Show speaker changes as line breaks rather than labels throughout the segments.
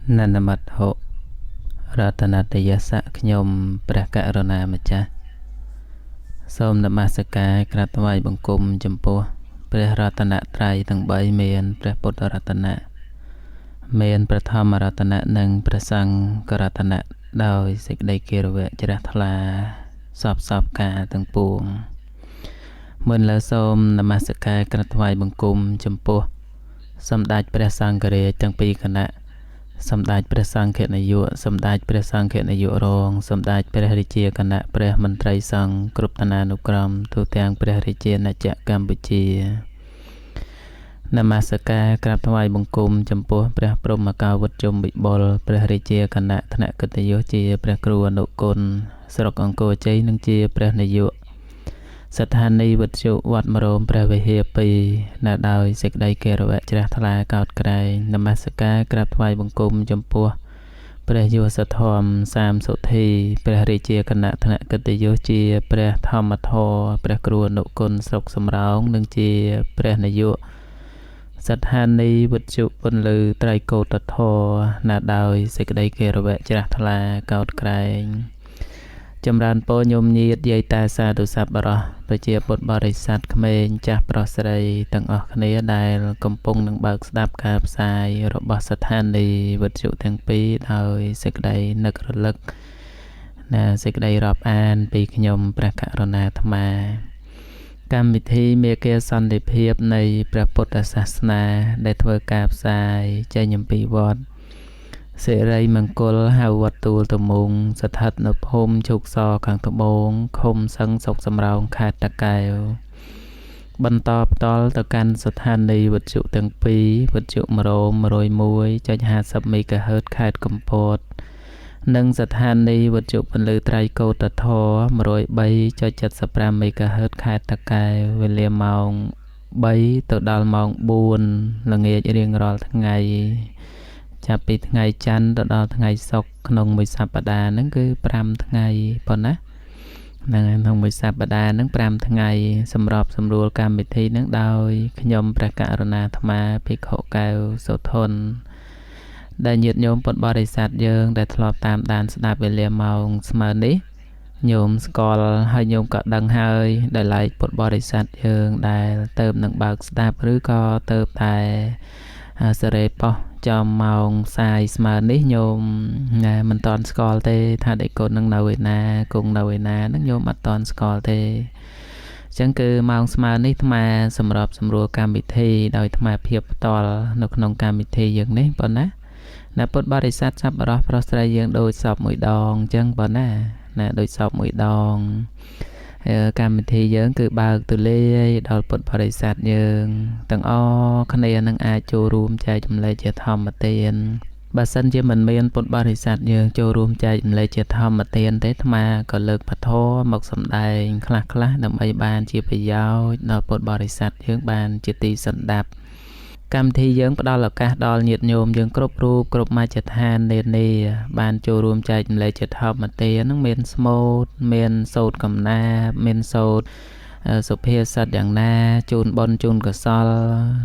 Nanamatho Ratanatayasa Knyom Prakkarana Macha Som Namasaka Kratwai Bangkum Jampo Pre Ratana Trai Tang Bai Mian Pre Pota Ratana Mian Prathama Ratana Nang Prasang Karatana Doi Sikdai Kirwe Jratla Sop Ka Tang Puong Mun La Som Namasaka Kratwai Bangkum Jampo Som Daj Prasang Kare Tang Pi Kana Some died presang kit na you, some died presang kit na you wrong, some died prehrichia kana prehman traisang, kruptananukram, to tang prehrichia na jack gambuchia. Namasaka, kraptawai bungkum, jumpo, preh promaka, what jumbi ball, prehrichia kana, tanakatayochi, prekru anukun, srok unco chain and chia preh na you. Satani would show what marom prehe pi na doi sick day care of Jratala out cry, Namasaka, Krapwai Bunkum Jumpo, Preju Satom, Sam Soti, Prehrichia Kanatana Katayochi, Preh Tomato, Precru no kun sok some round, Nunchi, Prehnayo. Satani would show Punlu, Trico Tato, na doi sick day care of Jratala out crying. ចម្រើនពរញោមញាតិយាយតាសាធុសប្បុរសប្រជាពុទ្ធបរិស័ទក្មេងចាស់ប្រុសស្រីទាំងអស់គ្នាដែលកំពុងនឹងបើកស្ដាប់ការផ្សាយរបស់ស្ថានីយ៍វិទ្យុទាំងពីរដោយសេចក្តីនឹករលឹកនិងសេចក្តីរាប់អានពីខ្ញុំព្រះករុណាអាត្មាកម្មវិធីមេគាសន្តិភាពនៃព្រះពុទ្ធសាសនាដែលធ្វើការផ្សាយចេញអំពីវត្ត សេរីមង្គលហៅវត្តទូលតមុងស្ថិតនៅភូមិជោគសខាងត្បូងឃុំសឹងសុកសំរោងខេត្តតាកែវបន្តផ្ទាល់ទៅកាន់ស្ថានីយ៍វិទ្យុទាំងពីរវិទ្យុមរោម 101.50 MHz ខេត្តកំពតនិងស្ថានីយ៍វិទ្យុពន្លឺត្រៃកោតធរ 103.75 MHz ខេត្តតាកែវវេលាម៉ោង 3 ទៅដល់ម៉ោង 4 ល្ងាចរៀងរាល់ថ្ងៃ ចាប់ពីថ្ងៃច័ន្ទទៅដល់ថ្ងៃសុក្រក្នុងមួយសប្តាហ៍ហ្នឹងគឺ 5 ថ្ងៃប៉ុណ្ណាហ្នឹងក្នុងមួយសប្តាហ៍ហ្នឹង 5 ថ្ងៃសម្រាប់សម្រួលកម្មវិធីហ្នឹងដោយខ្ញុំព្រះករុណាអាត្មាភិក្ខុកែវសុធនដែលញាតិញោមពុទ្ធបរិស័ទយើងដែលធ្លាប់តាមដានស្ដាប់វេលាម៉ោងស្មើនេះញោមស្គាល់ហើយញោមក៏ដឹងហើយដែលឡែកពុទ្ធបរិស័ទយើងដែលទៅនឹងបើកស្ដាប់ឬក៏ទៅតែសេរីប៉ោះចំម៉ោងផ្សាយស្មើនេះញោមមិនតន់ស្គាល់ទេថាដេកូននឹងនៅឯណាគង់នៅឯណាហ្នឹងញោមអត់តន់ស្គាល់ទេអញ្ចឹងគឺម៉ោងស្មើនេះអាត្មាសម្រាប់សម្រួលកម្មវិធីដោយអាត្មាភាពផ្ទាល់នៅក្នុងកម្មវិធីយើងនេះប៉ុណ្ណាណាពុទ្ធបរិស័ទសប្បុរសប្រុសស្រីយើងដូចសពមួយដងអញ្ចឹងប៉ុណ្ណាណាដូចសពមួយដងកម្មវិធីយើងគឺបើកទូលាយដល់ពុទ្ធបរិស័ទយើងទាំងអស់គ្នានឹងអាចចូលរួមចែកចម្លែកជាធម្មទានបើសិនជាមិនមានពុទ្ធបរិស័ទយើងចូលរួមចែកចម្លែកជាធម្មទានទេអាត្មាក៏លើកពធមកសម្ដែងខ្លះៗដើម្បីបានជាប្រយោជន៍ដល់ពុទ្ធបរិស័ទយើងបានជាទីសន្តាប់កម្មវិធីយើងផ្ដល់ឱកាសដល់ញាតិញោមយើងគ្រប់រូបគ្រប់មជ្ឈដ្ឋាននានាបានចូលរួមចែកចម្លែកជាធម្មទាននឹងមានស្មូតមានសូត្រកំណាព្យមានសូត្រសុភាសិតយ៉ាងណាជូនបុណ្យជូនកុសល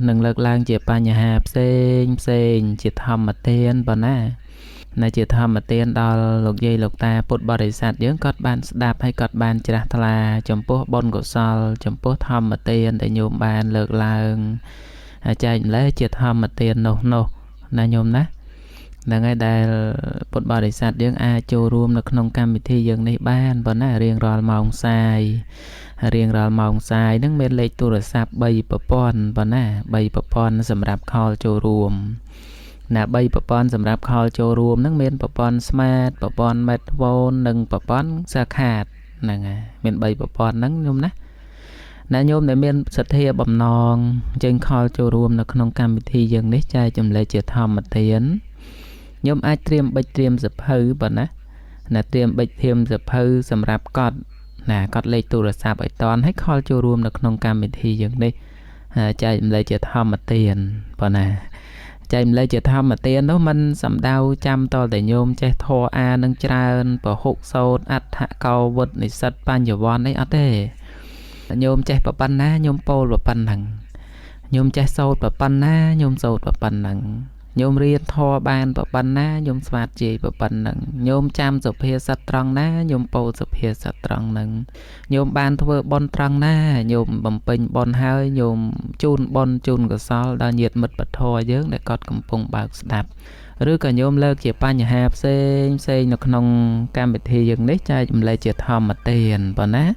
នឹងលើកឡើងជាបញ្ហាផ្សេងជាធម្មទានប៉ុណ្ណានៅជាធម្មទានដល់លោកយាយលោកតាពុទ្ធបរិស័ទយើងគាត់បានស្ដាប់ហើយគាត់បានជ្រះថ្លាចំពោះបុណ្យកុសលចំពោះធម្មទានដែលញោមបានលើកឡើងចែកម្លែកជាធម្មទាននោះណាញោមណាហ្នឹងហើយដែលពុទ្ធបរិស័ទយើងអាចចូលរួមនៅក្នុងកម្មវិធីយើងនេះបានប៉ុណ្ណារៀងរាល់ម៉ោងផ្សាយហ្នឹងមានលេខទូរស័ព្ទ3ប្រព័ន្ធប៉ុណ្ណា3ប្រព័ន្ធសម្រាប់ខលចូលរួមណា3ប្រព័ន្ធសម្រាប់ខលចូលរួមហ្នឹងមានប្រព័ន្ធ Smart ប្រព័ន្ធ Smartphone និងប្រព័ន្ធ Sacard ហ្នឹងហើយមាន3ប្រព័ន្ធហ្នឹងញោមណាណាញោមដែលមានសទ្ធាបំណងចេញខលចូលរួមនៅក្នុងកម្មវិធីយើងនេះចែកចម្លែកជាធម្មទានញោមអាចត្រៀមប៊ិចត្រៀមសភៅប៉ុណ្ណាត្រៀមប៊ិចត្រៀមសភៅសម្រាប់កត់កត់លេខទូរស័ព្ទឲ្យតន់ឲ្យខលចូលរួមនៅក្នុងកម្មវិធីយើងនេះចែកចម្លែកជាធម្មទានប៉ុណ្ណាចែកម្លែកជាធម្មទាននោះមិនសំដៅចាំតតែញោមចេះធរអានឹងច្រើនពហុសោតអដ្ឋកោវុត្តនិស្សិតបញ្ញវន្តអីអត់ទេញោមចេះប៉ុណ្ណាញោមពោលប៉ុណ្ណឹងញោមចេះសោតប៉ុណ្ណាញោមសោតប៉ុណ្ណឹង ញោមរៀនធម៌បានប្រប៉ុណ្ណាញោមស្វាតជ័យប្រប៉ុណ្ណឹងញោមចាំសុភាសិតត្រង់ណាញោមពោលសុភាសិតត្រង់ហ្នឹងញោមបានធ្វើបុណ្យត្រង់ណាញោមបំពេញបុណ្យហើយញោមជូនបុណ្យជូនកុសលដល់ញាតិមិត្តពធយើងដែលគាត់កំពុងបើកស្ដាប់ឬក៏ញោមលើកជាបញ្ហាផ្សេងនៅក្នុងកម្មវិធីយើងនេះចែកចម្លែកជាធម្មទានប៉ុណ្ណាឥ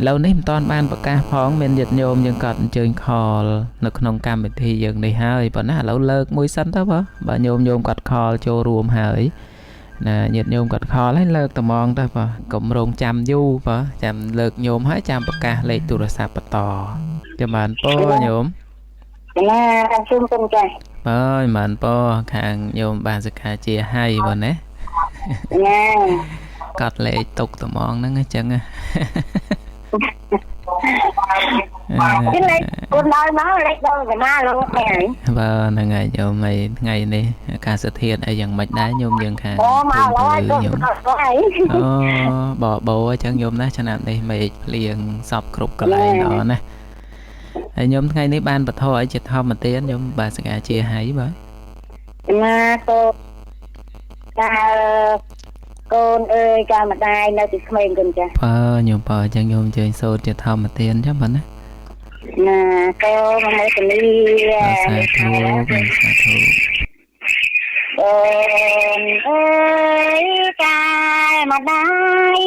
ឡូវនេះមិនតាន់បានប្រកាសផងមានញាតិញោមយើងក៏អញ្ជើញខលនៅក្នុងកម្មវិធីយើងនេះហើយប៉ុណ្ណាឥឡូវលើកមួយសិនទៅបើញោមគាត់ខលចូលរួមហើយណាញាតិញោមគាត់ខលហើយលើកត្មងទៅកុំរងចាំយូរចាំលើកញោមហើយចាំប្រកាសលេខទូរស័ព្ទបន្តចាំបានពោញោម
ណាជូនគុំចា
ហើយបានពោខាងញោមបានសិក្ខាជាហើយបងណា
ណា
កាត់លេខទុកត្មងហ្នឹងអញ្ចឹង
លេខគុណដល់មកលេខដល់កណាលោកហើយ
បើហ្នឹងហើយញោមឯថ្ងៃនេះអាកាសធាតុអីយ៉ាងម៉េចដែរញោមយើងខាង
អូមកហើយញោម
អូបអញ្ចឹងញោមណាឆ្នាំនេះមេឃភ្លៀងសពគ្រប់កន្លែងដល់ណាហើយញោមថ្ងៃនេះបានបធរអីជាធម្មទានញោមបាទសកាជាហើយបាទ
ណាកូនអើយកាលម្ដាយនៅទីក្មេងគុំចា
បើញោមបើអញ្ចឹងញោមជើញសូត្រជាធម្មទានចាំបាទណា
កូនមកទៅនេះ
សាធុ
អូនអើយកាលម្ដាយ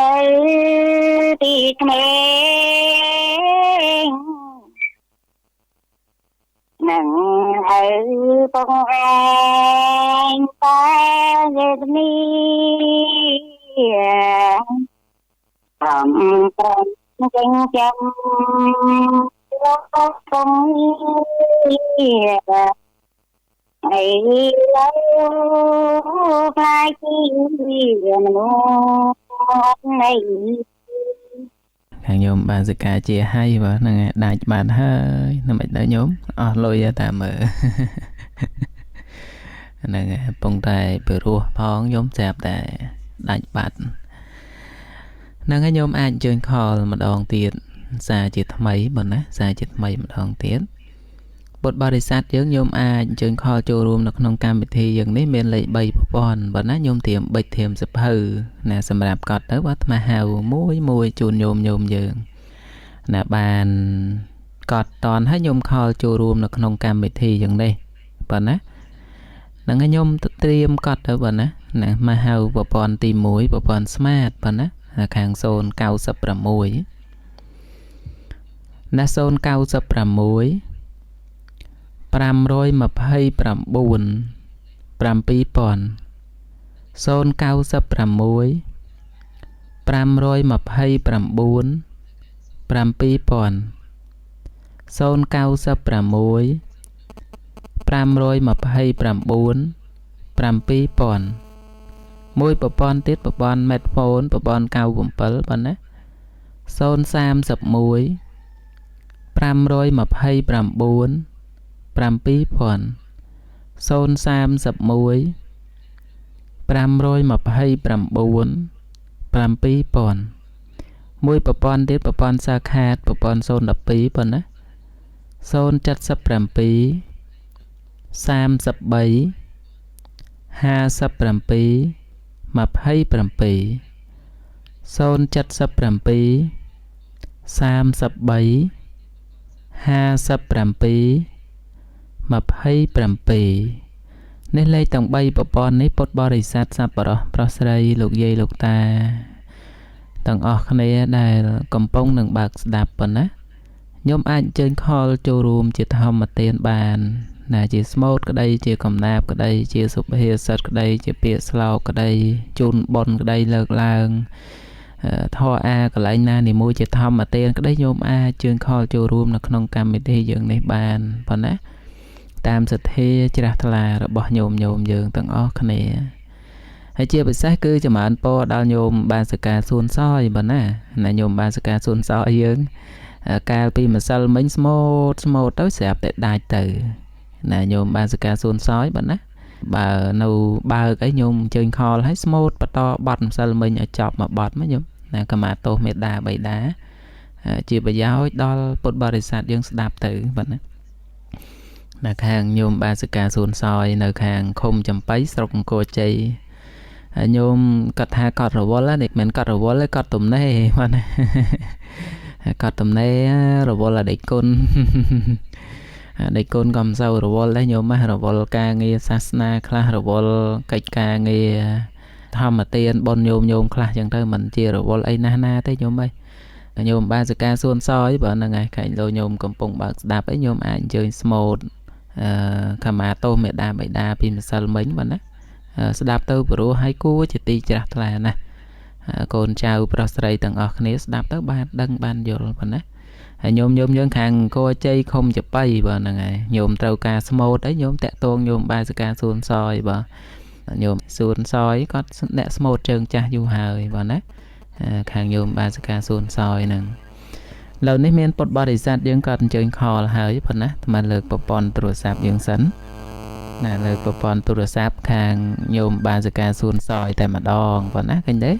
នៅទីក្មេងនឹងហើយបងឯងតែយេនេះអំប្រំចឹងចាំលោកបងហើយលោកខ្លាយជាមនុស្សនៃ
ខាងញោមបានសិក្ខាជាហើយបាទហ្នឹងដាច់បានហើយមិនមិនដល់ញោមអស់លុយតែមើលហ្នឹងកំពុងតែពីរោះផងញោមស្រាប់តែដាច់បាត់ហ្នឹងហើយញោមអាចអញ្ជើញខលម្ដងទៀតសារជាថ្មីបងណាសារជាថ្មីម្ដងទៀតពុទ្ធបរិស័ទយើងញោមអាចអញ្ជើញខលចូលរួមនៅក្នុងកម្មវិធីយើងនេះមានលេខ3ប្រព័ន្ធបងណាញោមត្រៀមបិចធៀមសភៅណាសម្រាប់កត់ទៅបាទអាត្មាហៅមួយជូនញោមយើងណាបានកត់តនឲ្យញោមខលចូលរួមនៅក្នុងកម្មវិធីយ៉ាងនេះបងណាហ្នឹងឲ្យញោមត្រៀមកត់ទៅបងណាណាមកហៅប្រព័ន្ធទី1ប្រព័ន្ធ Smart បងណាខាង096ណា096 529 7000 096 529 7000 096 529 7000មួយប្រព័ន្ធទៀតប្រព័ន្ធ Medphone ប្រព័ន្ធ97បងណា031 529 7000 031 529 7000មួយប្រព័ន្ធទៀតប្រព័ន្ធសាខាតប្រព័ន្ធ012ប៉ុណ្ណា077 33 57 27 077 33 57 27នេះលេខទាំង3ប្រព័ន្ធនេះពុទ្ធបរិស័ទសប្បុរសប្រុសស្រីលោកយាយលោកតាទាំងអស់គ្នាដែលកំពុងនឹងបើកស្ដាប់ប៉ុណ្ណាញោមអាចអញ្ជើញខលចូលរួមជាធម្មទានបានណាជាស្មូតក្តីជាកំណាព្យក្តីជាសុភាសិតក្តីជាពាក្យស្លោកក្តីជូនបុណ្យក្តីលើកឡើងធរអាកន្លែងណានីមួយជាធម្មទានក្តីញោមអាចជើញខលចូលរួមនៅក្នុងកម្មវិធីយើងនេះបានប៉ុណ្ណាតាមសទ្ធាជ្រះថ្លារបស់ញោមយើងទាំងអស់គ្នាហើយជាពិសេសគឺចម្រើនពរដល់ញោមបានសកាសួនសយប៉ុណ្ណាណាញោមបានសកាសួនសយយើងកាលពីម្សិលមិញស្មូតទៅស្រាប់តែដាច់ទៅណាញោមបានសកាសួនសយប៉ុណ្ណាបើនៅបើកអីញោមអញ្ជើញខលឲ្យស្មូតបន្តបត់ម្សិលមិញឲ្យចប់មួយបត់មកញោមណាកម្មាទោសមេដាបៃតាជាប្រយោជន៍ដល់ពុទ្ធបរិស័ទយើងស្ដាប់ទៅប៉ុណ្ណា នៅខាងញោមបាសិកាសួនសយនៅខាងឃុំចំបៃស្រុកអង្គរជ័យហើយញោមគាត់ថាគាត់រវល់នេះមិនគាត់រវល់ទេគាត់ទំនេរបាទណាគាត់ទំនេររវល់តែដេកគុណដេកគុណក៏មិនសូវរវល់ដែរញោមរវល់ការងារសាសនាខ្លះរវល់កិច្ចការងារធម្មទានបុណ្យញោមខ្លះចឹងទៅមិនជារវល់អីណាទេញោមញោមបាសិកាសួនសយបើហ្នឹងហើយខាញ់លោញោមកំពុងបើកស្ដាប់អីញោមអាចអញ្ជើញស្មូតខមាទោសមេដាបៃតាពីម្សិលមិញបាទណាស្ដាប់ទៅព្រោះឲ្យគួរជាទីជ្រះថ្លាណាកូនចៅប្រុសស្រីទាំងអស់គ្នាស្ដាប់ទៅបានដឹងបានយល់បាទណាហើយញោមយើងខាងអង្គរជ័យឃុំចបៃបាទហ្នឹងហើយញោមត្រូវការស្មូតអីញោមតាក់ទងញោមបាសិកាសួនសយបាទញោមសួនសយគាត់អ្នកស្មូតជើងចាស់យូរហើយបាទណាខាងញោមបាសិកាសួនសយហ្នឹងឥឡូវនេះមានពុតបរិស័ទយើងក៏អញ្ជើញខលហើយប៉ុណ្ណាអាត្មាលើកប្រព័ន្ធទូរស័ព្ទយើងសិនណាលើកប្រព័ន្ធទូរស័ព្ទខាងញោមបាសិកាសួនសយតែម្ដងប៉ុណ្ណាឃើញទេ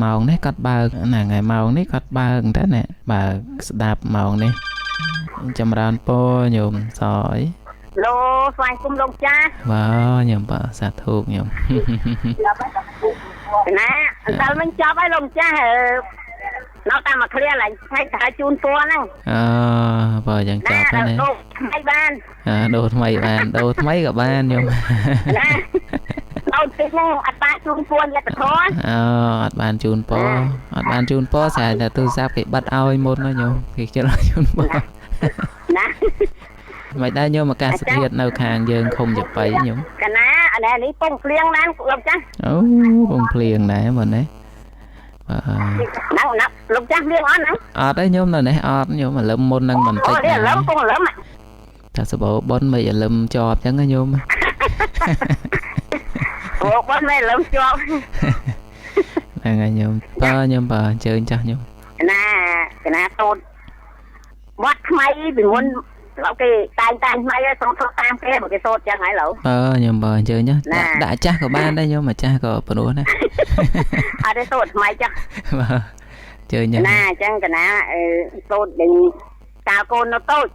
ម៉ោងនេះគាត់បើកហ្នឹងហើយម៉ោងនេះគាត់បើកតែណាបើកស្ដាប់ម៉ោងនេះចម្រើនពរញោមសយ
លោកស្វាយគុំលោកចាស់
បាទញោមបាទសាធុញោម
ណាអន្តលមិញចប់ហើយលោកចាស់នៅតាមមកឃ្លាឡើងហើយជូនពណ៌ហ្នឹង
បើយ៉ាងចប់ហើយណា
ដូរថ្មីបាន
ដូរថ្មីបានដូរថ្មីក៏បានញោម
ណាដូរតិចហ្នឹងអត់បានជូនពណ៌លទ្ធធរ
អត់បានជូនពណ៌អត់បានជូនពណ៌ស្អាតតែទូរស័ព្ទគេបិទឲ្យមុនណាញោមគេជិលជូនពណ៌
ណា
មិនដែរញោមអាកាសធាតុនៅខាងយើងឃុំចបៃញោមក
ណាអានេះពងភ្លៀងណាលោកចាស់
អូពងភ្លៀងដែរមើលណា
ណាលោកចាស់ភ្លៀងអត់ណា
អត់ទេញោមនៅនេះអត់ញោមឥឡូវមុននឹងបន្តិច
ឥឡូវពងឥឡូវ
តែសបោប៉ុនមិនឥឡូវជាប់ចឹងណាញោម
អូប៉ុនមិនឥឡូវជាប់
ហ្នឹងហើយញោមបើញោមបើអញ្ជើញចាស់ញោម
ណាសូត្រវត្តថ្មីពីមុនលោកគេតែងថ្មីឲ្យសូត្រតាមគេបើគេសូត្រចឹងហើយឡូវ
ញោមបើអញ្ជើញណាដាក់ចាស់ក៏បានដែរញោមអាចាស់ក៏ព្រោះណា
អត់ទេសូត្រថ្មីចឹង
បាទអញ្ជើញ
ណាអញ្ចឹងកណាសូត្រដូចតាកូននៅតូច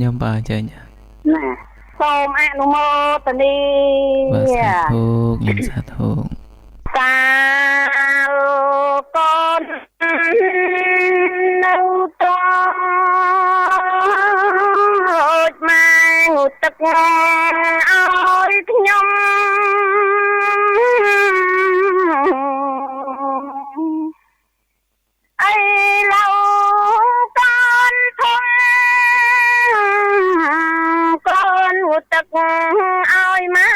ញោមបើអញ្ជើញ
ណាសូមអនុមោទនី
បាទសាធុញោមសាធុ
កាលកូននៅតូចម៉ែងទឹកឲ្យខ្ញុំអីឡូវកូនធំកូនទឹកឲ្យម៉ែ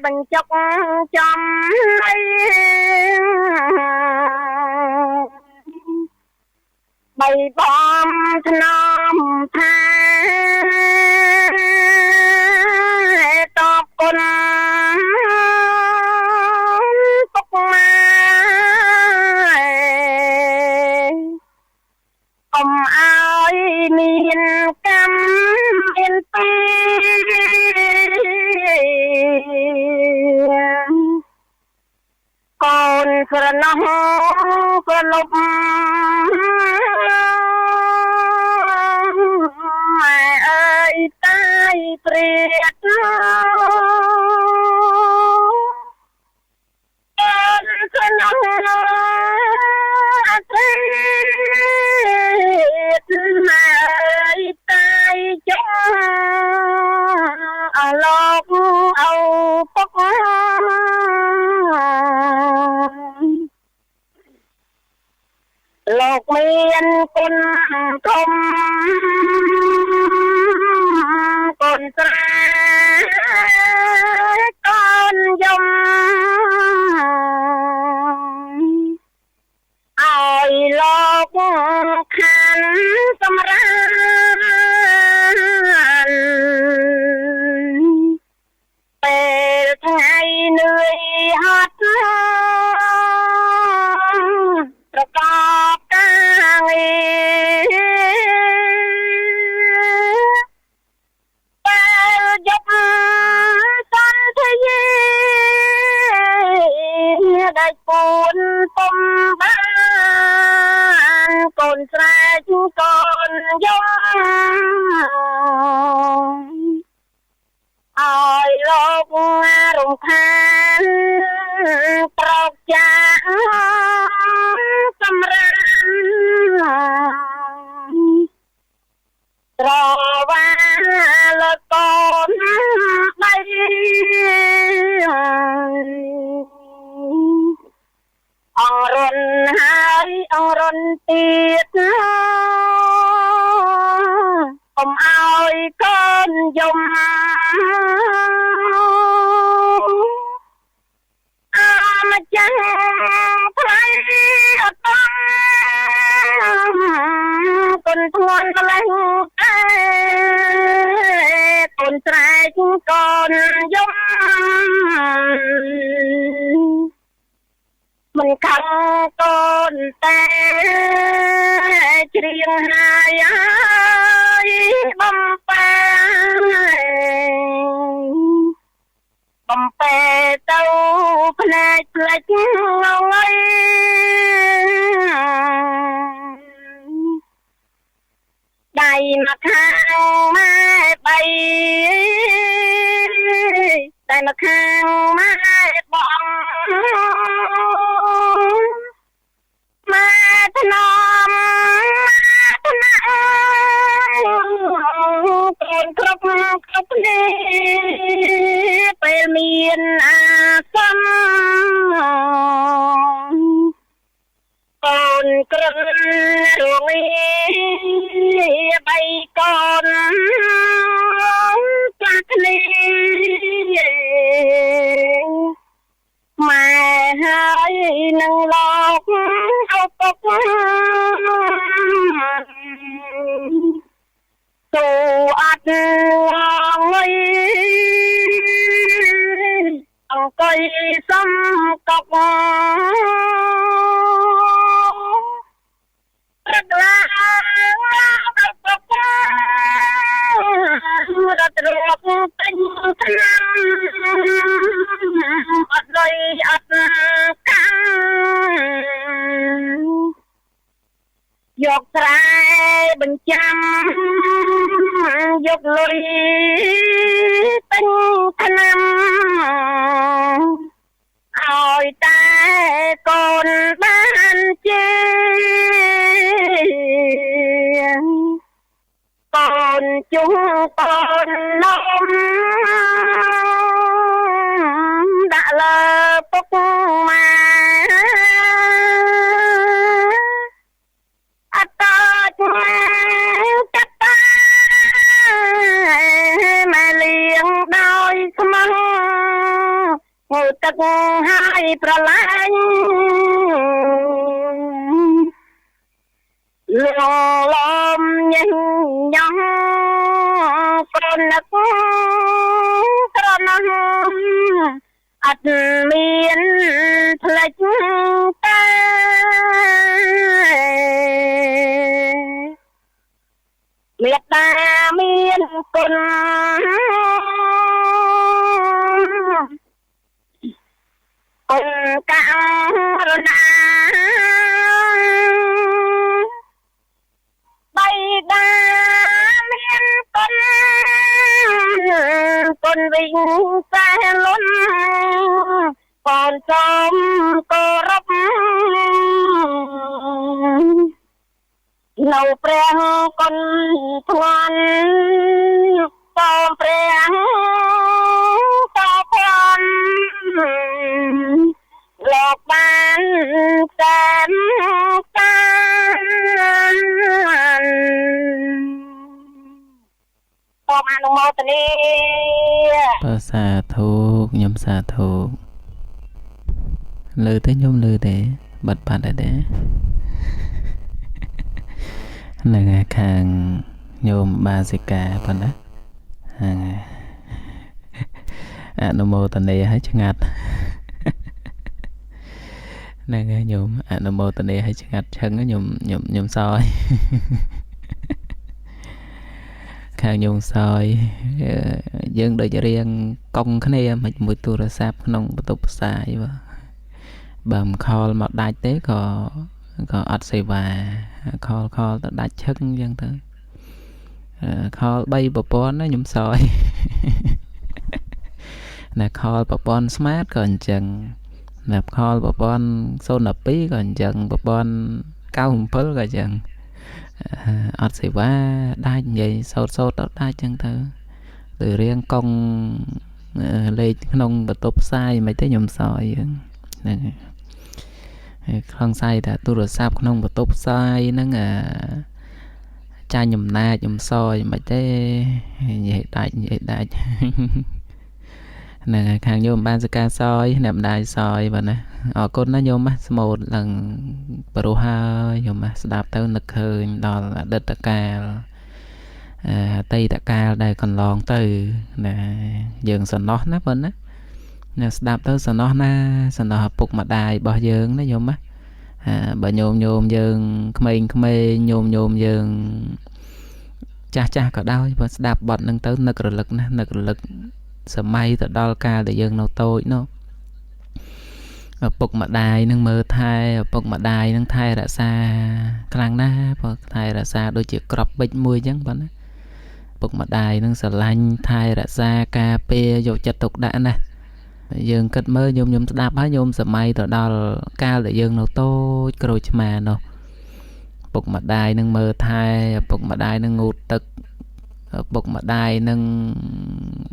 បញ្ចុកចំអីបីបំថ្នមថាតបគុណពុកម៉ែកុំឲ្យមានកម្មមានពីកូនស្រណោះស្រលប់ម៉ែអើយតាយព្រាតកូនស្រណោះព្រាតម៉ែអើយតាយចុះអលោកអោពុកលោកមានគុណធំគុណស្រាកូនយំឲ្យលោកខានសម្រានពេលថ្ងៃនឿយហត់ប្រកបការងារ អរនទៀតកុំឲ្យកូនយំម្ចាស់ថ្លៃអត់បានកូនធ្ងន់ម្លេះឯកូនស្រែកកូនយំមិនខំកូនតែច្រៀងហើយបំពេបំពេទៅផ្នែកផ្លេចងងៃដៃមកខាងម៉ែបីដៃមកខាងម៉ែបងម៉ែថ្នមថ្នាក់កូនគ្រប់គ្នាពេលមានអាសន្នកូនក្រឹងរងបីកូនចាស់គ្នាម៉ែហើយនឹងលោកឪពុកទូអត់ងុយអង្គុយសំកប់រកឡាឪពុករត់រកទិញឆ្នាំអត់លុយអត់កាំយកស្រែបញ្ចាំយកលុយទិញឆ្នាំឲ្យតែកូនបានជាកូនជុំកូននំដាក់លើពុកម៉ែអត់តចចាត់តាម៉ែលៀងដោយស្មោះងូតទឹកហើយប្រឡាញ់លំញញញងប្រណិតត្រណោះអត់មានផ្លេចតែមេត្តាមានគុណគុណករណាបៃតាមានគុណគុណវិញសែនលន់កូនសូមគោរពនៅព្រះគុណធ្ងន់សូមព្រះតបលោកបានតាមសូមអនុមោទនា
បើសាធុខ្ញុំសាធុលើទេខ្ញុំលើទេបាត់ដែរហ្នឹងហើយខាងញោមបាសិកាប៉ុណ្ណាហ្នឹងហើយអនុមោទនាឲ្យឆ្ងាត់ហ្នឹងហើយញោមអនុមោទនាឲ្យឆ្ងាត់ឆឹងខ្ញុំសោយខាងញោមសោយយើងដូចរៀងកុងគ្នាមិនមួយទូរស័ព្ទក្នុងបន្ទប់ផ្សាយបើមិនខលមកដាច់ទេក៏អត់សេវាខលទៅដាច់ឈឹងអញ្ចឹងទៅខល3ប្រព័ន្ធណាខ្ញុំសោយណាខលប្រព័ន្ធ smart ក៏អញ្ចឹងណាខលប្រព័ន្ធ012ក៏អញ្ចឹងប្រព័ន្ធ97ក៏អញ្ចឹងអត់សេវាដាច់និយាយសោតទៅដាច់អញ្ចឹងទៅដោយរៀងកុងលេខក្នុងបន្ទប់ផ្សាយមិនទេខ្ញុំសោយហ្នឹង ខំសាយតែទូរស័ព្ទក្នុងបន្ទប់ផ្សាយហ្នឹងចាញ់អំណាចអំសយមិនទេនិយាយដាច់ហ្នឹងហើយខាងញោមបានសកាសយអ្នកម្ដាយសយបាទណាអរគុណណាញោមស្មូតឡើងប្រុសហើយញោមស្ដាប់ទៅនឹកឃើញដល់អតីតកាលអតីតកាលដែលកន្លងទៅណាយើងសំណោះណាបងណាស្ដាប់ទៅសំណោះណាសំណោះឪពុកម្ដាយរបស់យើងណាញោមបើញោមយើងក្មេងញោមយើងចាស់ក៏ដោយបើស្ដាប់បទហ្នឹងទៅនឹករលឹកណានឹករលឹកសម័យទៅដល់កាលដែលយើងនៅតូចនោះឪពុកម្ដាយនឹងមើលថែឪពុកម្ដាយនឹងថែរក្សាខ្លាំងណាស់បើថែរក្សាដូចជាក្របបិចមួយអញ្ចឹងបងណាឪពុកម្ដាយនឹងស្រឡាញ់ថែរក្សាការពារយកចិត្តទុកដាក់ណាយើងគិតមើលញោមស្ដាប់ហើយញោមសម័យទៅដល់កាលដែលយើងនៅតូចក្រូចឆ្មានោះឪពុកម្ដាយនឹងមើលថែឪពុកម្ដាយនឹងងូតទឹកឪពុកម្ដាយនឹង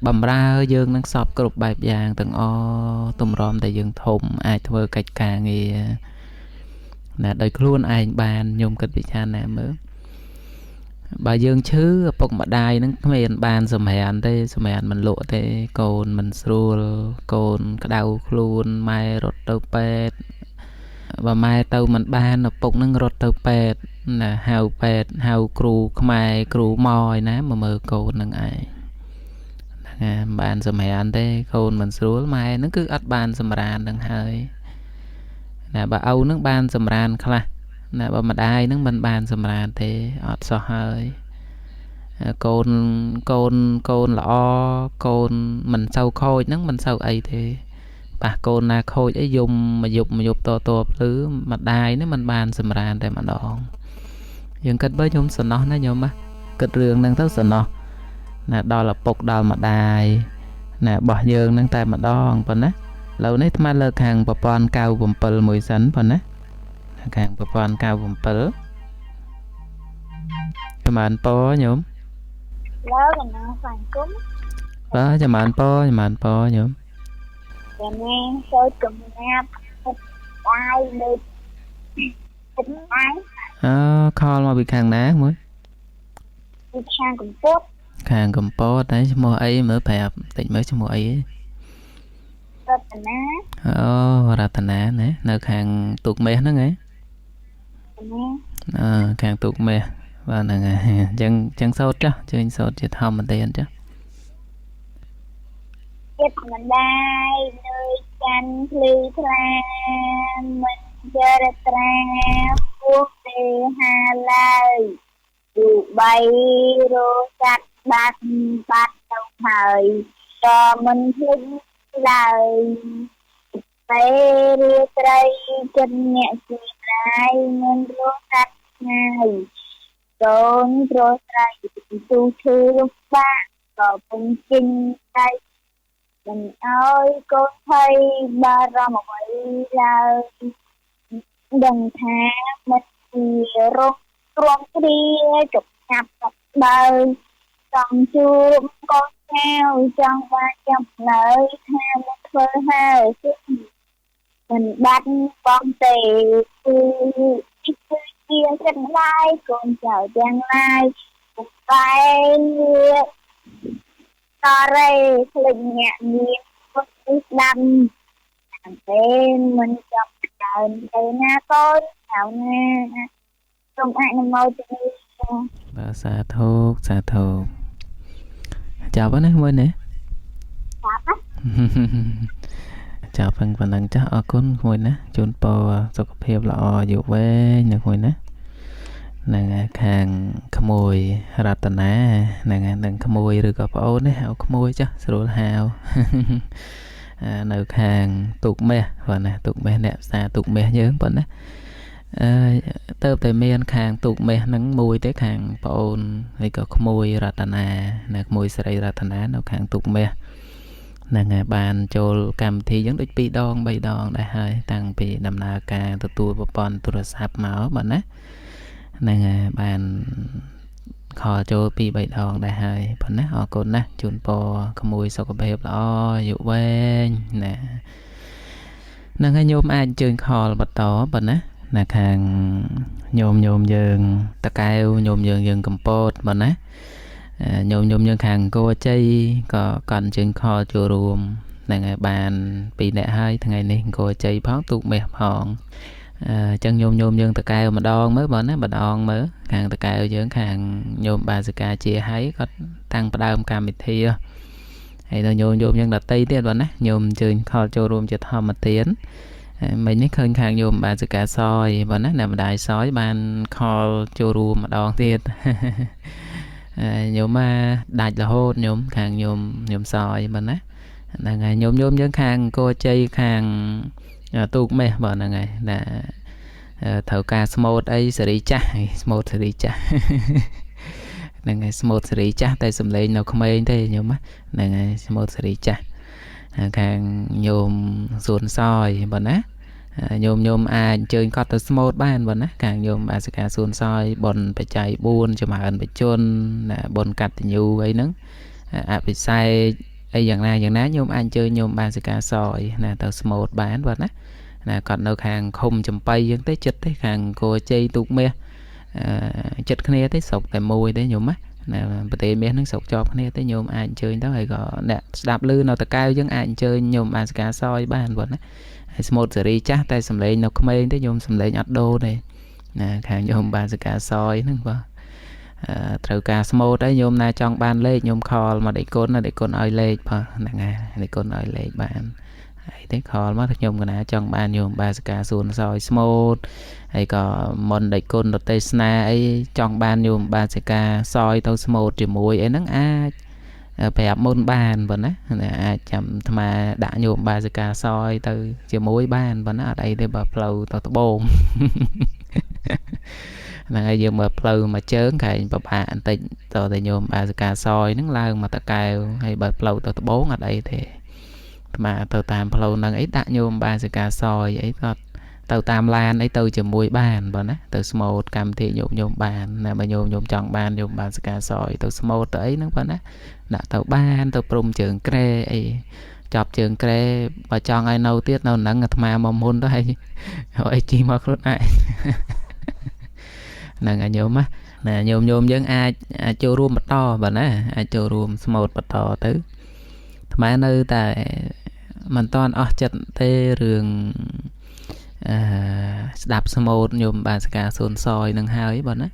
បំរើយើងនឹងសពគ្រប់បែបយ៉ាងទាំងអស់ទម្រាំតែយើងធំអាចធ្វើកិច្ចការងារណាដោយខ្លួនឯងបានញោមគិតពិចារណាមើលបើយើងឈឺឪពុកម្ដាយនឹងគ្មានបានសម្រានទេសម្រានមិនលក់ទេកូនមិនស្រួលកូនក្តៅខ្លួនម៉ែរត់ទៅពេទ្យបើម៉ែទៅមិនបានឪពុកនឹងរត់ទៅពេទ្យណាហៅពេទ្យហៅគ្រូខ្មែរគ្រូម៉យណាមកមើលកូននឹងឯងហ្នឹងបានសម្រានទេកូនមិនស្រួលម៉ែនឹងគឺអត់បានសម្រាននឹងហើយណាបើឪនឹងបានសម្រានខ្លះណាបើម្ដាយនឹងមិនបានសម្រានទេអត់សោះហើយកូនល្អកូនមិនសូវខូចហ្នឹងមិនសូវអីទេប៉ះកូនណាខូចអីយំមកយប់តភ្លឺម្ដាយនេះមិនបានសម្រានតែម្ដងយើងគិតបើខ្ញុំសំណោះណាញោមគិតរឿងហ្នឹងទៅសំណោះណាដល់ឪពុកដល់ម្ដាយណារបស់យើងហ្នឹងតែម្ដងប៉ុណ្ណាឥឡូវនេះអាត្មាលើកខាងប្រព័ន្ធ97មួយសិនប៉ុណ្ណាខាងប្រព័ន្ធ97ចំបានពញោម
លើកណ្ដាលសង្គម
បាទចំបានពញោម
តែមែនចូលកំណាប់បាយលើទឹកបាយ
ខលមកពីខាងណាមួយ
ពីខាងកំពត
តែឈ្មោះអីមើលប្រាប់តិចមើលឈ្មោះអី
រតនា
រតនាណានៅខាងទូកមេះហ្នឹងហ៎ខាងទូកមេះបាទហ្នឹងហើយអញ្ចឹងសោតចុះជើញសោតជាធម្មតាអញ្ចឹង
ចិត្តម្ដាយនៅកាន់ភ្លឺថ្លាមិនចរត្រាពោះទេហាឡើយទូបីរសាត់បាត់ទៅហើយក៏មិនភ្លេចឡើយពេលរាត្រីចិត្តអ្នកជារាយមិនរសាត់ងាយកូនប្រស្រ័យទូឈឺបាក់ក៏ពុំជិញដៃមិនអើយកូនភ័យបារម្ភអ្វីឡើយដឹងថាមិនជារោគទ្រាំគ្រាចុកចាប់បាត់បើចង់ជួបកូនចៅចង់បានចាំលើថាមិនធ្វើហើយមិនបាត់បងទេគឺជាចិត្តឡាយកូនចៅទាំងឡាយតែតរេភ្លេចញាក់មានពុតស្ដាំតាមពេលមិនចាប់ដើមទៅណាកូនចៅណាសូមអនុមោទនា
បាទសាធុចាប់ណាមួយនេះចាប់ប៉ុណ្ណឹងចាស់អរគុណមួយណាជូនពរសុខភាពល្អអាយុវែងណាមួយណាហ្នឹងខាងក្មួយរតនាហ្នឹងនឹងក្មួយឬក៏ប្អូននេះហៅក្មួយចាស់ស្រួលហៅនៅខាងទូកមេះបាទណាទូកមេះអ្នកផ្សារទូកមេះយើងប៉ុណ្ណាទៅតែមានខាងទូកមេះហ្នឹងមួយទេខាងប្អូនហើយក៏ក្មួយរតនានៅក្មួយស្រីរតនានៅខាងទូកមេះហ្នឹងហើយបានចូលកម្មវិធីយើងដូច2ដង3ដងដែរហើយតាំងពីដំណើរការទទួលប្រព័ន្ធទូរស័ព្ទមកបាទណាហ្នឹងហើយបានខលចូល2 3ដងដែរហើយប៉ុណ្ណាអរគុណណាជូនពរក្មួយសុខភាពល្អអាយុវែងណា នឹងឲ្យញោមអាចជើញខលបន្តប៉ុណ្ណាណាខាងញោមយើងតកែវញោមយើងកំពតប៉ុណ្ណាញោមយើងខាងអង្គរជ័យក៏កាន់ជើងខលចូលរួមហ្នឹងហើយបាន2នាក់ហើយថ្ងៃនេះអង្គរជ័យផងទូកមាសផងអញ្ចឹងញោមយើងតកែវម្ដងមើលបងណាម្ដងមើលខាងតកែវយើងខាងញោមបាសិកាជាហើយគាត់តាំងផ្ដើមកម្មវិធីហើយដល់ញោមយើងដតីទៀតបងណាញោមអញ្ជើញខលចូលរួមជាធម្មទានមិញនេះឃើញខាងញោមបាសិកាសយបងណាអ្នកម្ដាយសយបានខលចូលរួមម្ដងទៀតញោមមកដាច់រហូតញោមខាងញោមសយបងណាហ្នឹងហើយញោមយើងខាងអង្គរជ័យខាងទូកមេះបងហ្នឹងហើយណាត្រូវការស្មូតអីសេរីចាស់ស្មូតសេរីចាស់ហ្នឹងហើយស្មូតសេរីចាស់តែសំឡេងនៅក្មេងទេញោមហ្នឹងហើយស្មូតសេរីចាស់ខាងញោមសួនសយបងណាញោមអាចអញ្ជើញគាត់ទៅស្មូតបានបងណាខាងញោមបាសិកាសួនសយបនបច្ច័យ4ចម្រើនបជនណាបនកតញ្ញូអីហ្នឹងអភិសេកអីយ៉ាងណាញោមអាចអញ្ជើញញោមបាសិកាសយណាទៅស្មូតបានបងណាគាត់នៅខាងឃុំចំបៃយើងទេចិត្តទេខាងអង្គរជ័យទូកមាសចិត្តគ្នាទេស្រុកតែមួយទេញោមណាប្រទេសមាសហ្នឹងស្រុកជាប់គ្នាទេញោមអាចអញ្ជើញទៅហើយក៏អ្នកស្ដាប់ឮនៅតកែវយើងអាចអញ្ជើញញោមបាសិកាសយបានបងណាហើយស្មូតសេរីចាស់តែសំឡេងនៅក្មេងទេញោមសំឡេងអត់ដូរទេណាខាងញោមបាសិកាសយហ្នឹងបាទត្រូវការស្មូតអីញោមណាចង់បានលេខញោមខលមកដេកគុណឲ្យលេខបាទហ្នឹងហើយដេកគុណឲ្យលេខបានហើយទេខលមកខ្ញុំកណាចង់បានញោមបាសិកាសួនសយស្មូតហើយក៏មុនដេកគុណរទេសនាអីចង់បានញោមបាសិកាសយទៅស្មូតជាមួយអីហ្នឹងអាចប្រាប់មុនបានបងណាអាចចាំអាត្មាដាក់ញោមបាសិកាសយទៅជាមួយបានបងណាអត់អីទេបើផ្លូវទៅត្បូងហ្នឹងហើយយើងមើលផ្លូវមកជើងក្រែងប្របាក់បន្តិចតតែញោមបាសិកាសយហ្នឹងឡើងមកតកែវហើយបើផ្លូវទៅត្បូងអត់អីទេអាត្មាទៅតាមផ្លូវហ្នឹងអីដាក់ញោមបាសិកាសយអីគាត់ទៅតាមឡានអីទៅជាមួយបានបងណាទៅស្មូតកម្មវិធីញោមបានណាបើញោមចង់បានញោមបាសិកាសយទៅស្មូតទៅអីហ្នឹងបងណាដាក់ទៅបានទៅព្រំជើងក្រែអីចាប់ជើងក្រែបើចង់ឲ្យនៅទៀតនៅហ្នឹងអាត្មាមកមុនទៅហើយអីជីមកខ្លួនឯងហ្នឹងឲ្យញោមណាញោមយើងអាចចូលរួមបន្តបាទណាអាចចូលរួមស្មូតបន្តទៅអាត្មានៅតែមិនតាន់អស់ចិត្តទេរឿងស្ដាប់ស្មូតញោមបាសិកាសួនសយនឹងហើយបាទណា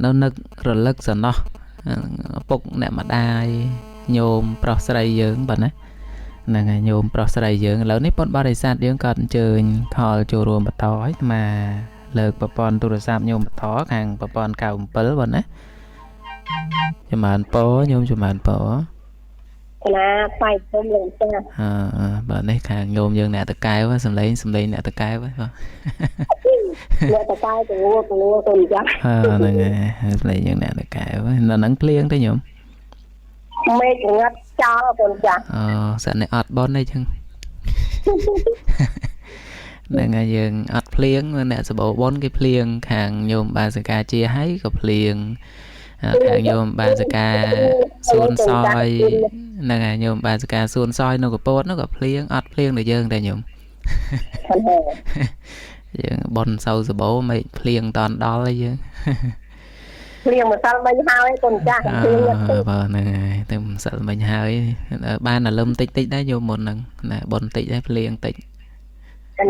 នៅនឹករលឹកសណោះពុកអ្នកម្ដាយញោមប្រុសស្រីយើងបាទណាហ្នឹងហើយញោមប្រុសស្រីយើងឥឡូវនេះពុទ្ធបរិស័ទយើងក៏អញ្ជើញខលចូលរួមបន្តឲ្យអាត្មាលើកប្រព័ន្ធទូរស័ព្ទញោមបន្តខាងប្រព័ន្ធ97បាទណាចម្រើនពរញោមចម្រើនពរ
កណាស្វាយខ្ញុំលោកចា
បាទនេះខាងញោមយើងអ្នកតកែវសំឡេងអ្នកតកែវបាទ
អ្នកតកែវទៅទៅចា
ហ្នឹងហើយសំឡេងយើងអ្នកតកែវនៅហ្នឹងភ្លៀងទេញោម
មេឃងាត់ចោលបងចា
សិននេះអត់បនទេចឹងហ្នឹងហើយយើងអត់ភ្លៀងអ្នកសបោបនគេភ្លៀងខាងញោមបាសិកាជាហើយក៏ភ្លៀងខាងញោមបាសិកាសួនសយហ្នឹងហើយញោមបាសិកាសួនសយនៅកពតនោះក៏ភ្លៀងអត់ភ្លៀងដូចយើងតែញោមយើងបនសៅសបោមិនភ្លៀងតន់ដល់ទេយើង
ភ្លៀងម្សិលមិញហើយគុណចាស់ភ្លៀង
បាទហ្នឹងហើយតែម្សិលមិញហើយបានតែលឹមតិចដែរញោមមុនហ្នឹងណាបនតិចដែរភ្លៀងតិច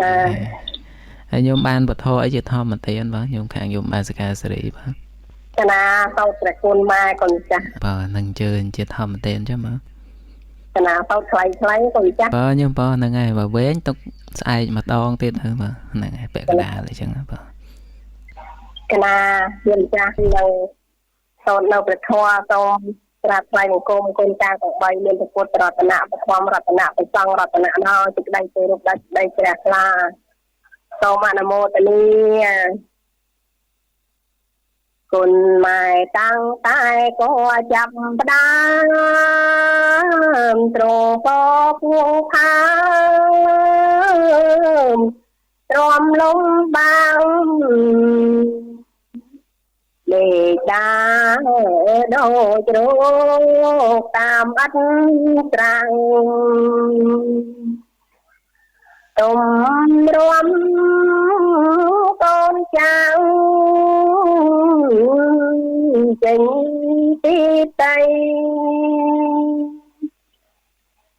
ណា
ហើយញោមបានពធអីជាធម្មតាបាទញោមខាងញោមបាសិកាសេរីបាទ
កណាសោតព្រះគុណម៉ែគុណចាស់
បាទនឹងជើញជាធម្មតាចឹងមក
កណាសោតថ្លៃគុណចាស់
បាទញោមបាទហ្នឹងហើយបើវែងទុកស្អែកម្ដងទៀតហើយបាទហ្នឹងហើយពាក់កណ្ដាលអញ្ចឹងបាទ
កណាមានចាស់នៅសោតនៅព្រះធម៌សូមក្រាបថ្វាយបង្គំគុណតាទាំង3មានពុទ្ធរតនៈបឋមរតនៈព្រះសង្ឃរតនៈដល់សេចក្តីគោរពដល់សេចក្តីជ្រះថ្លាសូមអនុមោទនាគុណម៉ែតាំងតែក៏ចាប់ផ្ដើមត្រង់ពោពួងផាទ្រាំលំបាំងលេដាដូចរោគតាមអត់ត្រាំង ទុំរំកូនចៅចេញពីដី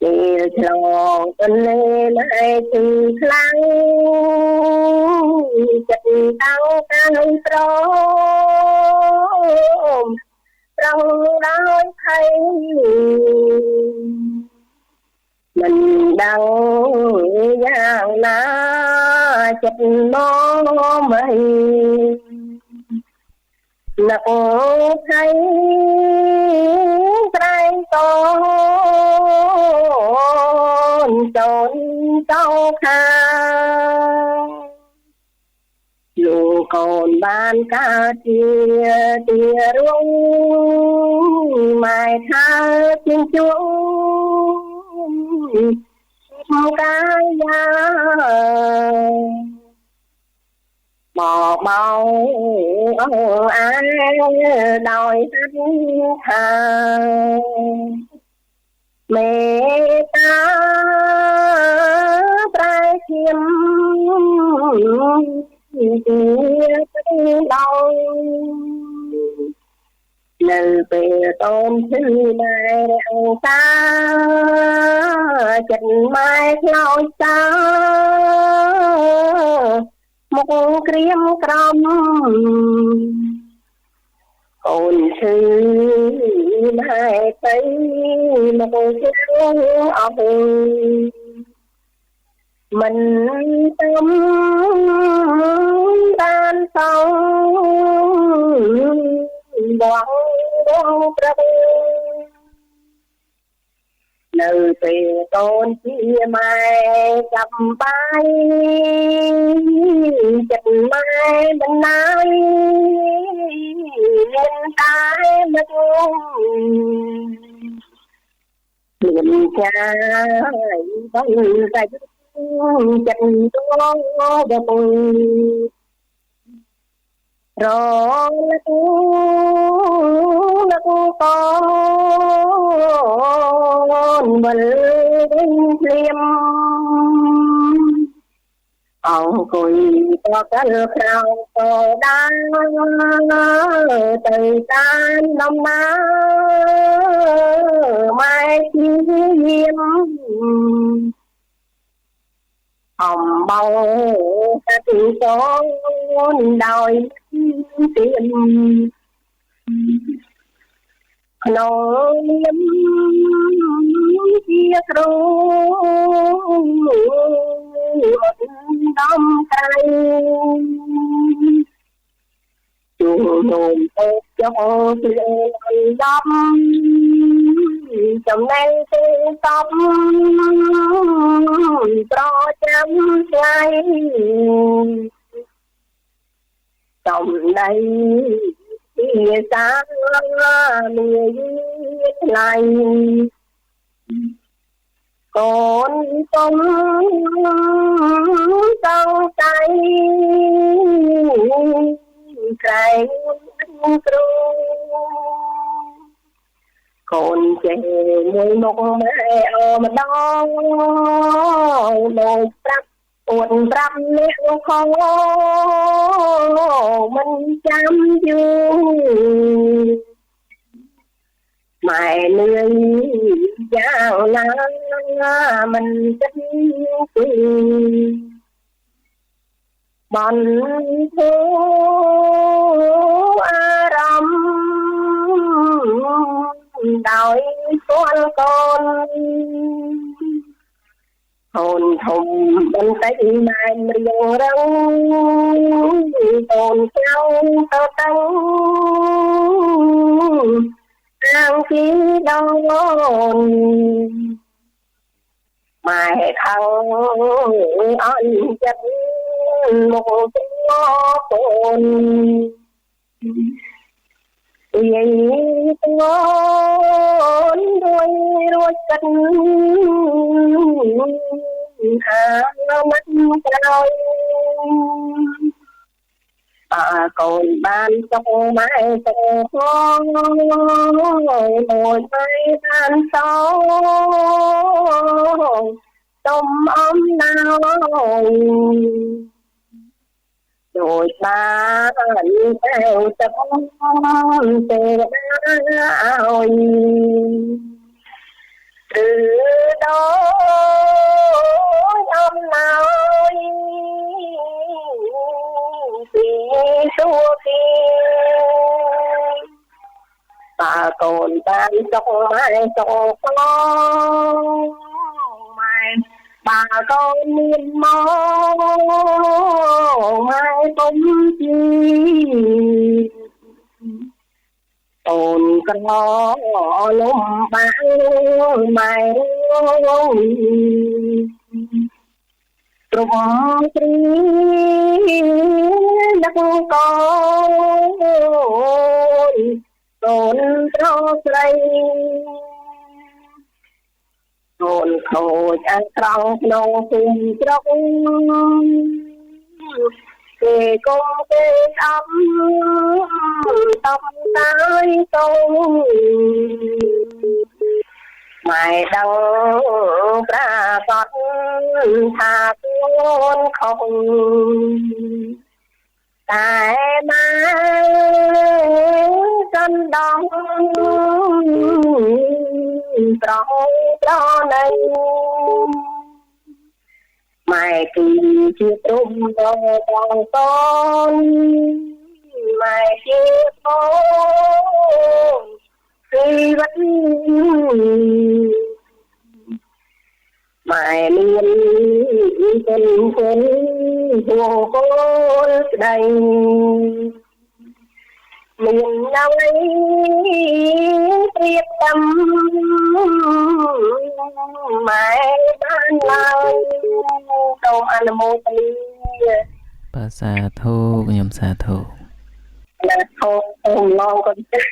ពេលឆ្លងទន្លេណែជឺខ្លាំងចិត្តតាំងកាយប្រមប្រងដោយភ័យមិនដឹងយ៉ាងណាចិត្តមកមិននឹកភ័យត្រែងតូនតូនតោខាលោកកូនបានកើតជាទីរួងម៉ែថាជាជួងមកកាយាមកបងអងអាដោយថាមេតាប្រែជាជាដោយនៅពេលតូនឈឺណែរងតាចិត្តម៉ែខ្លោចតាមកក្រៀមក្រំអូនឈឺណែទៅមកជួយអស់មិនទំបានសងបងប្រឹងនៅពេលតូនជាម៉ែចាំបាយចិត្តម៉ែមិនណាយមានតែមកមានចាយបងតែចិត្តទួបងរលឹកកូនវិលវិញភ្លាមអង្គុយតកលក្រៅតដាទៅតាមដំណើរម៉ែជាយាមអំបងកាទីតូនដោយទៀមក្នុងនាមជាគ្រូដំក្រៃជួនំទៅចោលដំចំណែកទៅតបប្រចាំថ្ងៃតំដៃជាសាមានថ្លៃកូនទុំចង់ใจក្រែងគ្រូកូនចេះមួយមុខម៉ែអម្ដងដូចប្រាប់អួនប្រាប់នេះខំមិនចាំយូរម៉ែលឿនយ៉ាងណាមិនចិត្តគឺបានធ្វើអារម្មណ៍ដោយស្គាល់កូនកូនធំបន្តិចម៉ែរៀងរឹងកូនចៅទៅតាំងអាងពីដូនម៉ែខាងអន់ចិត្តមកកូនយាយតូនរួចចិត្តអាមិនក្រោយកូនបានចុកម៉ែចុកផងមួយម៉ែបានសោ សូមអំណោយដោយបានតែទឹកទេវតាឲ្យឬដោយអំណោយពីសួគ៌បើកូនបានសុខម៉ែសុខផងម៉ែបើកូនមានមកម៉ែទុំជីអូនក្រលំបាំងម៉ែទ្រង់ទ្រីដឹកកូនកូនត្រស្រីកូនខូចអាស្រង់ក្នុងភូមិស្រុកគេកុំគេអំតំតាយតូម៉ែដឹងប្រាកដថាកូនខំតែម៉ែចន្ទងត្រង់ត្រណៃម៉ែគឺជាព្រំបងកូនម៉ែជាបងជីវិតម៉ែមានគុណគុណហួងកូនស្ដីមានអ្វីព្រៀបតាមម៉ែបានឡើយសូមអនុមោទនា
បាទសាធុខ្ញុំសាធុ
ណាធុអូនឡងក៏ចាស់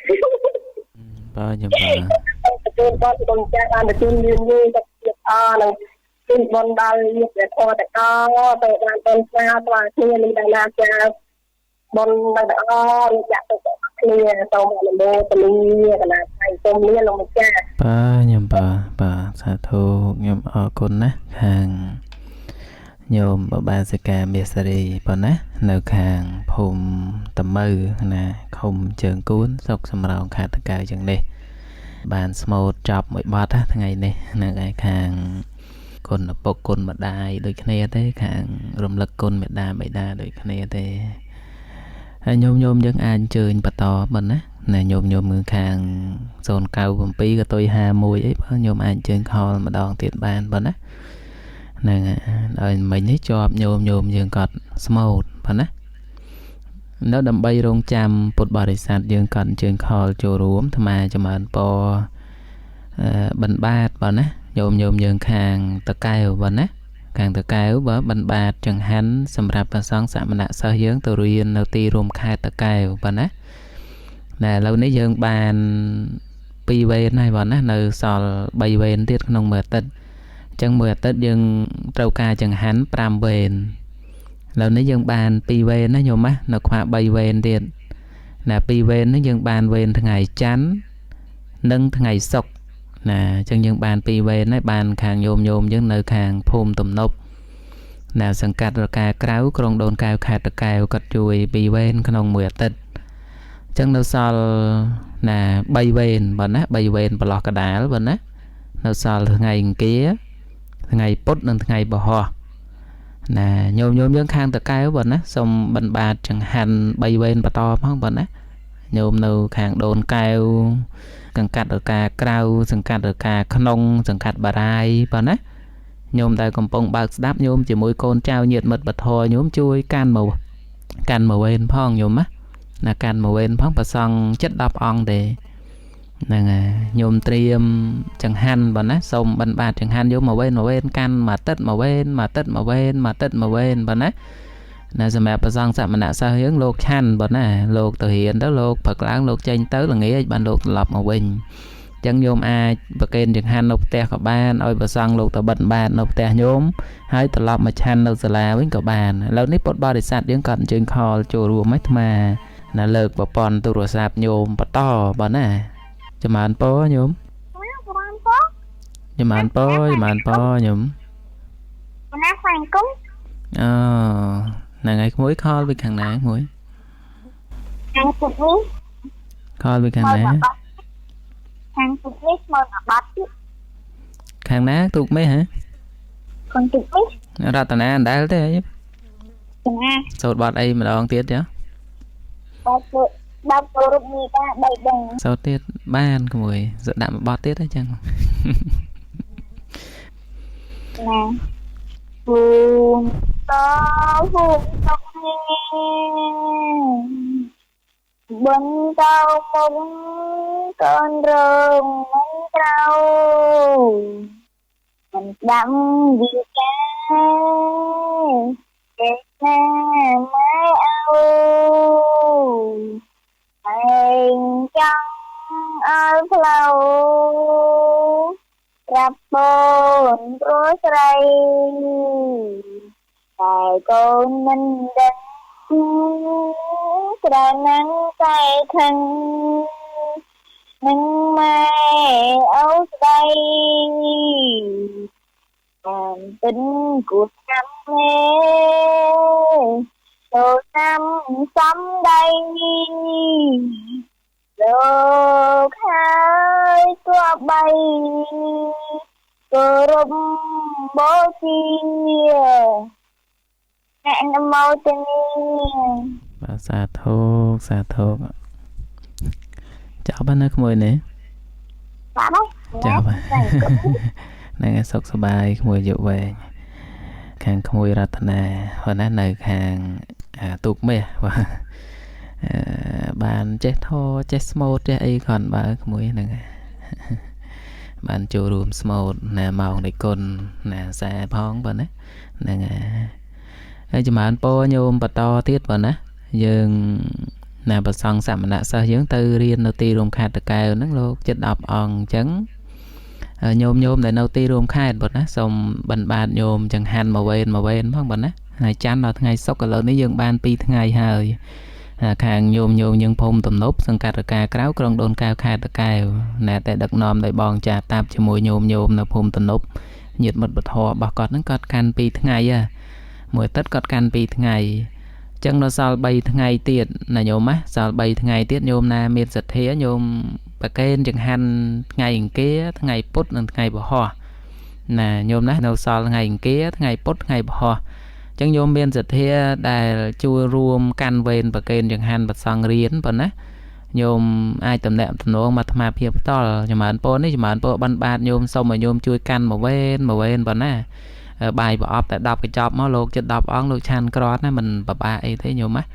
បាទខ្ញុំបាទ
ទទួលគាត់កូនចាស់បានទទួលមានយូរទៅទៀតនឹងពីបនដល់នេះតែធរតកទៅបានបនស្នាស្វាគ្នានឹងដល់ណាចាបនដល់ល្អនឹងចាក់ទៅគ្នាសូមអនុមោទនាកណាថៃសូមលាលោកម្ចាស់
បាទខ្ញុំបាទសាធុខ្ញុំអរគុណណាខាងញោមបបាសិកាមេសរីប៉ុណ្ណានៅខាងភូមិតមៅណាឃុំជើងគួនស្រុកសំរោងខេត្តតាកែវចឹងនេះបានស្មូតចប់មួយបទថ្ងៃនេះនៅឯខាងគុណឪពុកគុណម្ដាយដូចគ្នាទេខាងរំលឹកគុណមេដាបិតាដូចគ្នាទេហើយញោមយើងអាចអញ្ជើញបន្តប៉ុណ្ណាញោមមើលខាង097ក៏ទុយ51អីបើញោមអាចអញ្ជើញខលម្ដងទៀតបានប៉ុណ្ណាហ្នឹងហើយមិញនេះជាប់ញោមយើងគាត់ស្មូតប៉ុណ្ណានៅដើម្បីរងចាំពុទ្ធបរិស័ទយើងគាត់អញ្ជើញខលចូលរួមអាត្មាចម្រើនពបណ្បាតប៉ុណ្ណាញោមយើងខាងតកែវប៉ុណ្ណាខាងតកែវបើបណ្បាតចង្ហាន់សម្រាប់ព្រះសង្ឃសមណសិស្សយើងទៅរៀននៅទីរួមខេត្តតកែវប៉ុណ្ណាតែឥឡូវនេះយើងបាន2វេនហើយប៉ុណ្ណានៅសល់3វេនទៀតក្នុងមួយអាទិត្យអញ្ចឹងមួយអាទិត្យយើងត្រូវការចង្ហាន់5វេនឥឡូវនេះយើងបាន2វេនណាញោមណានៅខ្វះ3វេនទៀតណា2វេននេះយើងបានវេនថ្ងៃច័ន្ទនិងថ្ងៃសុក្រណាអញ្ចឹងយើងបាន2វេនហើយបានខាងញោមយើងនៅខាងភូមិទំនប់ណាសង្កាត់រកាក្រៅក្រុងដូនកែវខេត្តតាកែវគាត់ជួយ2វេនក្នុងមួយអាទិត្យអញ្ចឹងនៅសល់ណា3វេនបើណា3វេនប្រឡោះកដាលបើណានៅសល់ថ្ងៃអង្គារថ្ងៃពុធនិងថ្ងៃពហុណាញោមយើងខាងតកែវបើណាសូមបណ្បាតចង្ហាន់3វេនបន្តផងបើណាញោមនៅខាងដូនកែវសង្កាត់រកាក្រៅសង្កាត់រកាក្នុងសង្កាត់បារាយបើណាញោមដែលកំពុងបើកស្ដាប់ញោមជាមួយកូនចៅញាតិមិត្តបធរញោមជួយកាន់មកវេនផងញោមណាកាន់មកវេនផងប្រសង់ចិត្ត10អង្គទេហ្នឹងហើយញោមត្រៀមចង្ហាន់បើណាសូមបណ្បាតចង្ហាន់យកមកវេនកាន់មួយទឹកមកវេនបើណាណាសម្រាប់ប្រសង់សមណសិស្សយើងលោកឆាន់បើណាលោកទៅរៀនទៅលោកព្រឹកឡើងលោកចេញទៅល្ងាចបានលោកត្រឡប់មកវិញអញ្ចឹងញោមអាចប្រគេនចង្ហាន់នៅផ្ទះក៏បានឲ្យប្រសង់លោកទៅបិណ្ឌបាតនៅផ្ទះញោមហើយត្រឡប់មកឆាន់នៅសាលាវិញក៏បានឥឡូវនេះពុទ្ធបរិស័ទយើងក៏អញ្ជើញខលចូលរួមឲ្យអាត្មាណាលើកប្រព័ន្ធទូរស័ព្ទញោមបន្តបើណាចម្រើនពរញោមចម្រើនពរញោម
Hoàng cúng.
Ngày muối khol với khang ná muối.
Hàng chục mít.
Khol với khang ná.
Hàng chục mít mơ mà bát chứ.
Khang ná tục mấy hả?
Còn chục mít.
Ra tà ná đá thế chứ. Sốt bọt ấy mà đón tiết chứ.
Bọt rụt nhì ta đầy đằng.
Sốt tiết ban cái mùi dựa đạm bọt tiết đấy chăng.
Nè. Hùm tóc nghe. Bên tao mong con rừng mấy trâu. Mình đắm vì ca. Đẹp nè mấy âu. Anh trăng ở lâu. Rap bồn rối rây. Tại con mình đánh. Đã nắng tay thân. Nắng mai áo tay. Tình cuộc năm mê đồ năm sắm đây đồ khai tua bay cơ rung bố chia hẹn năm mau tình
xa thô chào bạn ơi mùi nè chào bạn nè sốc sơ bài mùi dụ về khang mùi ra tà nè hồi nãy nơi khang tục mê và bạn chết thô chết smooth chết ấy còn bà mùi nè bạn chủ room smooth nè màu này con nè xe phong bà nè nè chứ mà anh po nhôm bà to tiết bà nè dương nè bà xong sẵn nè sao dưỡng tư riêng nô ti rùm khát cao nâng lô chết đọc òn chấn nhôm để nô ti rùm khát bật á xong bần bạt nhôm chẳng hàn mà bên phong bật á ngày chán là ngày sốc ở lớn dương ban pi ngày hơi khang nhôm nhưng phong tùm nốt xong khát cao cáo krong đôn cao khát cao nè tại đặc nòm đại bòn chạp tạp cho mùi nhôm nè phong tùm nốt nhiệt mật bật họ bà cọt nâng cọt can pi ngày à mùi tất cọt can pi ngày chẳng nó sao bay ngày tiết là nhôm á sao bay ngày tiết nhôm na miền giật thế nhôm bà kênh chẳng hạn ngày kia ngày put ngày bỏ hoa nè nhôm nát nó sao ngày kia ngày put ngày bỏ hoa chẳng nhôm miền giật thế đài chui ruom can ven bà kênh chẳng hạn bà sang riến bà ná nhôm ai tầm đệm tầm nó mà tham hiệp to nhưng mà anh po ấy mà anh po ban bát nhôm xong mà nhôm chui can mà ven bà ná bài bỏ tại đọc cái chọc máu lột cho đọc ón lột chan cross á mình bà ấy thế nhiều mắt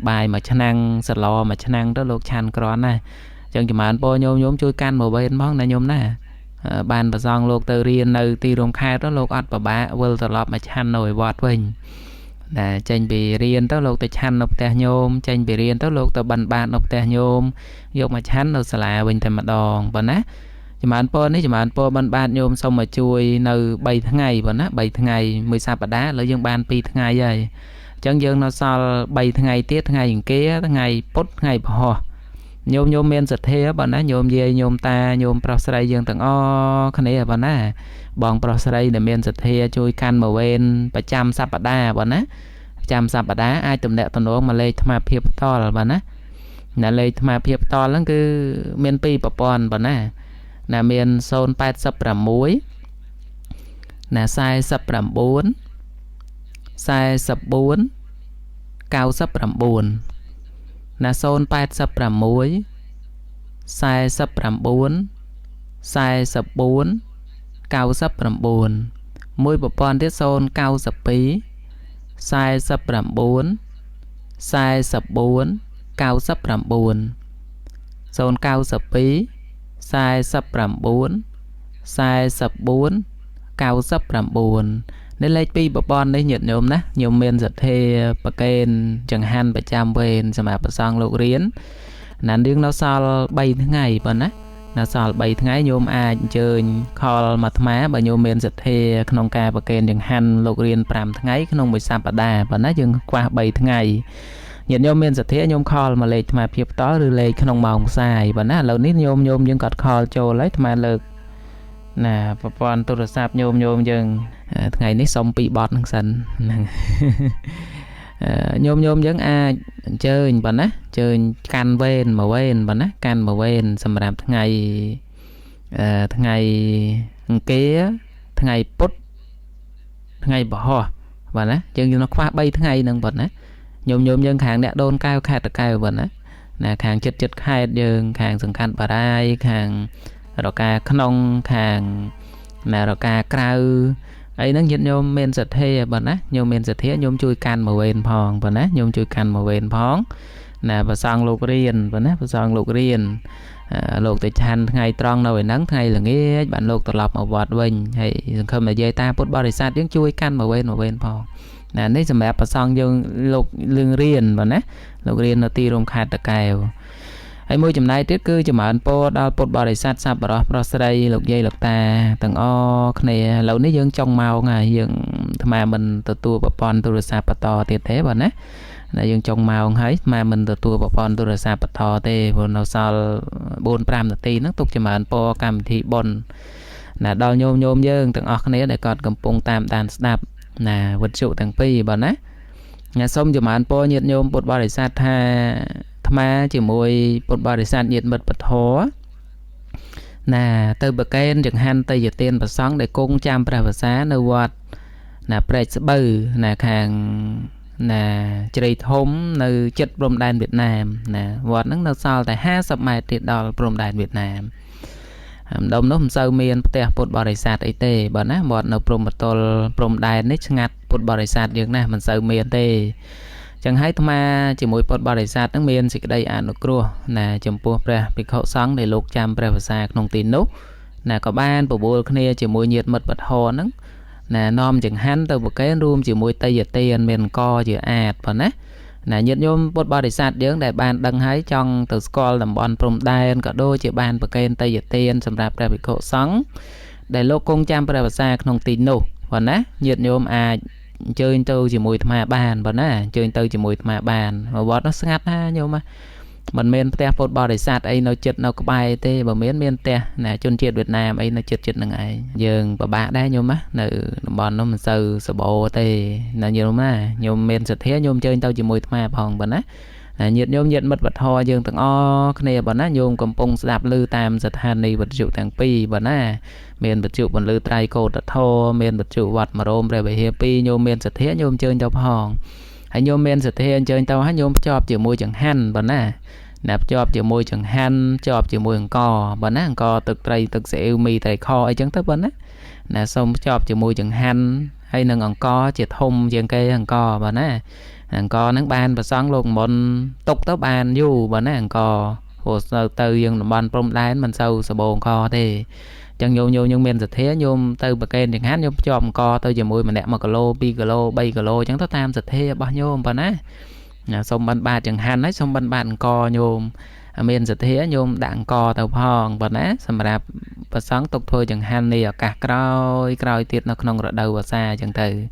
bài mà chăn ăn sật lò mà chăn ăn đó lột chan cross này chẳng mà anh po nhôm chui can một bên món này nhôm nè bàn bà giòn lột từ riêng nơi ti rồng khai đó lột ắt bà will từ lọp mà chăn nổi vọt mình là tranh bị riêng đó lột từ chăn nộp tè nhôm tranh bị riêng đó lột từ bàn bàn nộp tè nhôm dục mà chăn nó sẽ là bình thường mà đòn bà nè mà anh po này mà anh po ban nhôm xong mà chui nơi 7 ngày bọn á 7 ngày 16 bát đá lấy dương ban pi ngày vậy chẳng dương nó sao 7 ngày tiết ngày kia ngày put ngày bỏ nhôm men giật thế bọn á nhôm dê nhôm ta nhôm prosray dương tầng o cái này bọn á bọn prosray để men giật thế chui can màu bên 100 sắp bát đá bọn á 100 sắp bát đá ai tụm đẹp tụm nó mà lấy tham hiệp to là bọn á là lấy tham hiệp to lắm cứ men pi bỏ bọn á nè miền zone 86 nè sai sập 4 sai sập 4 cao sập 4 nè zone 86 sai sập 4 sai sập 4 cao sập 4 môi bộ pon tiết zone cao sập 2 sai sập 4 sai sập 4 cao sập 4 zone cao sập 2 sai sập 4 sai sập 4 cao sập 4 nên lấy pi bộ bon đấy nhiệt nhôm nè nhôm men giật thê bà kênh chẳng hạn 100 bên xem mà bà sang lục riến nàn đương nó sao 7 ngày bà nè nó sao 7 ngày nhôm ai chơi call mà má bà nhôm men giật thê không ca bà kênh chẳng hạn lục riến 5 ngày không 13 bà đà bà nè dừng qua 7 ngày nhiệt nhôm men giật thế nhôm call mà lấy mà phiệp tó rồi lấy không mỏng xài bà nè lâu nít nhôm nhưng cọt call cho lấy mà lực nè bọn tôi được sạp nhôm dừng ngày nít xong bị bọt năng sân nhôm dừng chơi bọn á chơi can ven mà ven bọn á can mà ven xong làm ngày kia ngày put ngày bỏ bọn á chơi nó khoa bay ngày nâng bọn á nhôm dừng hàng nè đôn cao khai được cao bọn á nè hàng chất khai dừng hàng sừng khăn bà đai hàng rồi ca khăn hàng nè rồi ca cào ấy nó nhiệt nhôm men giật thế bẩn á nhôm men giật thế nhôm chui can màu ven phong bẩn á nhôm chui can màu ven phong nè và sang lục riền bẩn á và sang lục riền lục từ chan ngày tròn nồi nắng ngày là nghe bạn lục tập lọc màu bọt vinh hay không là dây ta bút body sát tiếng chui can màu ven phong nè đấy xem mẹ và sang dương lục lương riền bẩn á lục riền nó ti rong khai tạc kèoไอ้มือจำนายติดคือจะมาอันโปดเอาปดบริษัทซับรอปรสไลหลกใยหลกตาต่างอ้อเนี่ยเหล่านี้ยังจงเมาไงยังทำไมมันตัวปปอนตัวรสาปตอเตะเทบ่นะยังจงเมาให้มามันตัวปปอนตัวรสาปตอเตะบนเราซอลบนปรามตีนักตุกจะมาอันโปกรรมที่บนน่ะดาวโยมยังต่างอ้อเนี่ยได้กอดกำปงตามด่านสนับน่ะวัตถุต่างปีบ่นะน่ะส้มจะมาอันโปเนียโยมปดบริษัทท่าทำไมchỉ môi một bờ để sản nhiệt mật bật hố nè từ bậc kén chẳng han tây giờ tiền và sáng để cung chăm pra và xá nơi quạt nè prey bự nè hàng nè chơi thốn nơi chất prom đan Việt Nam nè quạt nó sao tại 50 mai tiền đô prom đan Việt Nam đông nó không sâu miền tè một bờ để sản ấy tê bọn á bọn nó prom đan nít ngặt một bờ để sản như này mình sâu miền tê chẳng hay tham gia chỉ mỗi một bờ sátทั้ง miền sẽ đây ăn được cua nè chấm pua pre bị khẩu sáng để lục chăm pre và xa nông tin nốt nè có ban bộ bùa kia chỉ mỗi nhiệt mật bật hồ nắng nè nom chẳng hắn từ một cái room chỉ mỗi tây giật tiền miền co chỉ ạt phần á nè nhiệt nhôm một bờ sát dưỡng đại ban đăng hái trong từ scroll làm bọn prom đai cả đôi chỉ ban bậc kén tây giật tiền sầm rạp pre bị khẩu sáng để lục công chăm pre và xa nông tin nốt phần á nhiệt nhôm chơi tôi chỉ mùi mà bàn bọn á chơi tôi chỉ mùi mà bàn mà bọn nó ngắt ha nhưng mà mình men te một bò để sạt ấy nó chật nó có bài tê và men te nè chôn triệt Việt Nam ấy nó chật năng ấy dường và bạn đấy nhưng mà nữ bọn nó mình sờ bộ tê là nhiều mà nhiều men sệt thế nhôm chơi tôi chỉ mùi mà phòng bọn á nhiệt nhôm nhiệt mật vật ho dường từng o này bọn á nhôm cầm pung đạp lư tam giật hàn này vật dụng thằng pi bọn á miền vật dụng bọn lư trai cô đặt thô miền vật dụng vật mà rôm rồi bị happy nhôm miền sệt thế nhôm chơi trong hòn hay nhôm miền sệt thế chơi tao hát nhôm chọp chỉ môi chẳng hàn bọn á nạp chọp chỉ môi chẳng hàn chọp chỉ môi co bọn á co thực trai thực sẽ yêu mi tại kho ấy chẳng tới bọn á nè xong chọp chỉ môi chẳng hàn hay nâng co chỉ thông trên cây co bọn á co nắng ban và sáng luôn bọn tục tóc ban du bọn nó co hồ sơ từ dân ban prom đai mình sâu sờ bồn co thì chẳng nhôm nhưng men giật thế nhôm từ bậc kén chẳng hát nhôm chòm co từ giờ mùi mà đẹp mà kilo pi kilo bay kilo chẳng tất tam giật thế bao nhôm bọn á xong ban ba chẳng han ấy xong ban bạn co nhôm men giật thế nhôm đạn co tàu hòn bọn á xong rạp và sáng tục thôi chẳng han đi ở cả còi tiệt nó không ở đâu và xa chẳng từ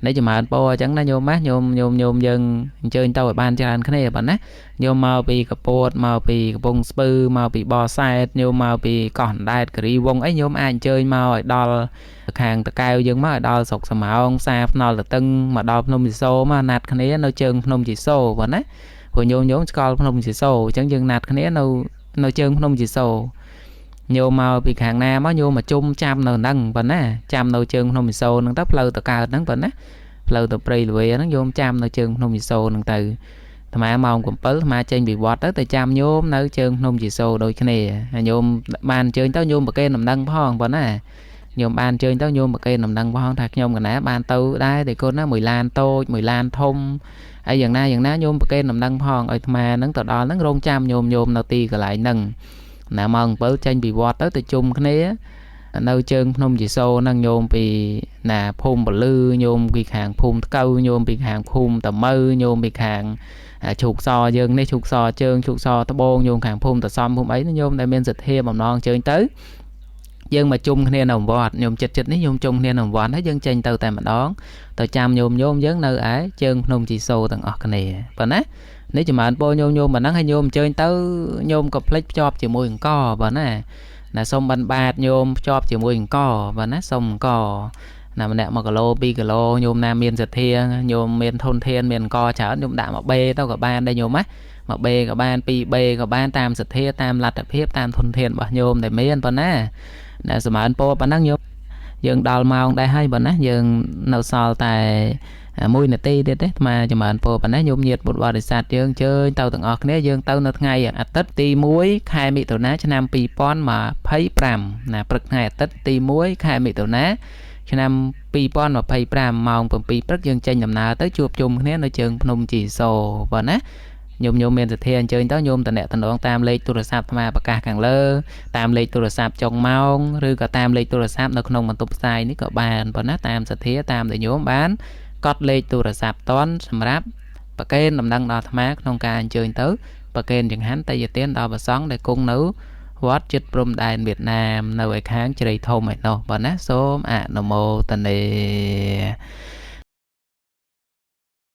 nếu như mà po chẳng nó nhôm mát nhôm dân chơi tao ở ban cho anh cái này bạn á nhôm màu bị cặp bột màu bị bông spư màu bị bò sai nhôm màu bị còn đai cái vong ấy nhôm anh chơi màu ở đo hàng cao dân mà ở đo sọc sầm màu ông xa nó là tưng mà đo nông chỉ số mà nạt cái này nó chơi nông chỉ số bạn á hồi nhôm coi nông chỉ số chẳng dừng nạt cái này nó chơi nông chỉ số nhôm màu bị hàng nam á nhôm mà chung trăm nở nâng bạn á trăm nở chơi nông chỉ số nâng tấp lâu từ cao nâng bạn á lâu từ pre lùi nó nhôm trăm nở chơi nông chỉ số nâng từ mà mong cũng bớt mà trên bị vọt tới từ trăm nhôm nở chơi nông chỉ số đôi cái này nhôm ban chơi tao nhôm một cây nằm đăng phong bạn á nhôm ban chơi tao nhôm một cây nằm đăng phong thạc nhôm cái ná ban tàu đây thì cô nó 10 lan tô 10 lan thông ấy dần na nhôm một cây nằm đăng phong ở mà nắng tàu đó nắng rong trăm nhôm nó ti cái lại nâng nè mong bớt trên bị vọt tới từ chung cái này nơi chân nông chỉ số năng nhôm bị nè phun bờ lư nhôm bị hàng phun câu nhôm bị hàng phun tầm mơ nhôm bị hàng chuột sò dân này chuột sò trơn chuột sò tao bôn nhôm hàng phun tao xăm phun ấy nó nhôm đại men giật thêm mầm non chơi tới dân mà chung nên đồng vọt nhôm chật đấy nhôm chung nên đồng vọt hết dân tranh tàu tại mà đón tàu chăm nhôm dân nơi ấy chân nông chỉ số tầng ở cái này và nè nếu chỉ mà anh bô nhôm mà nắng hay nhôm chơi tới nhôm complete job chỉ môi co và nè là xong bắn bạt nhôm chọp chỉ mùi cỏ và nát xong cỏ là mình đẹp 1 kg 2 kg nhôm nam miền giật thia nhôm miền thôn thiên miền co chở nhôm đạm một bê tao cả ban đây nhôm á một bê cả ban pi bê cả ban tam giật thia tam lạt tập hiếp tam thôn thiên bảo nhôm để mấy anh tuần á là sự mà anh po bắn năng nhôm dương đào màu đây hay bắn á dương nấu sò tại mùi nè ti đấy mà cho mà anh po bắn á nhôm nhiệt một bò để sạt dương chơi tàu từng ọt nè dương tàu nó ngày à tết ti muối khai mị tàu ná cho nam pi pon mà thấy pram là bực ngày tết ti muối khai mị tàu ná cho nam pi pon mà thấy pram màu bằng pi bực dương tranh nằm nào tới chuột chung nè nó chừng nung chỉ sồ và ná nhôm miền giật thiên chơi tới nhôm tận nẹt tận tam lấy tu sạp mà bạc càng lơ tam lấy tu sạp trong mau rồi cả tam lấy tu sạp nó không mà tục sai ní cả bàn và nát tam giật thiên tam để nhôm bán cót lấy tu sạp toán sầm ráp bạc kên nằm đăng đo tham á không ca chơi tới bạc kên chẳng hắn tay giật tiến đo và sáng để cung nữ vót chít prom đài Việt Nam nơi kháng chơi thô mày đâu và nát số nó mô tận này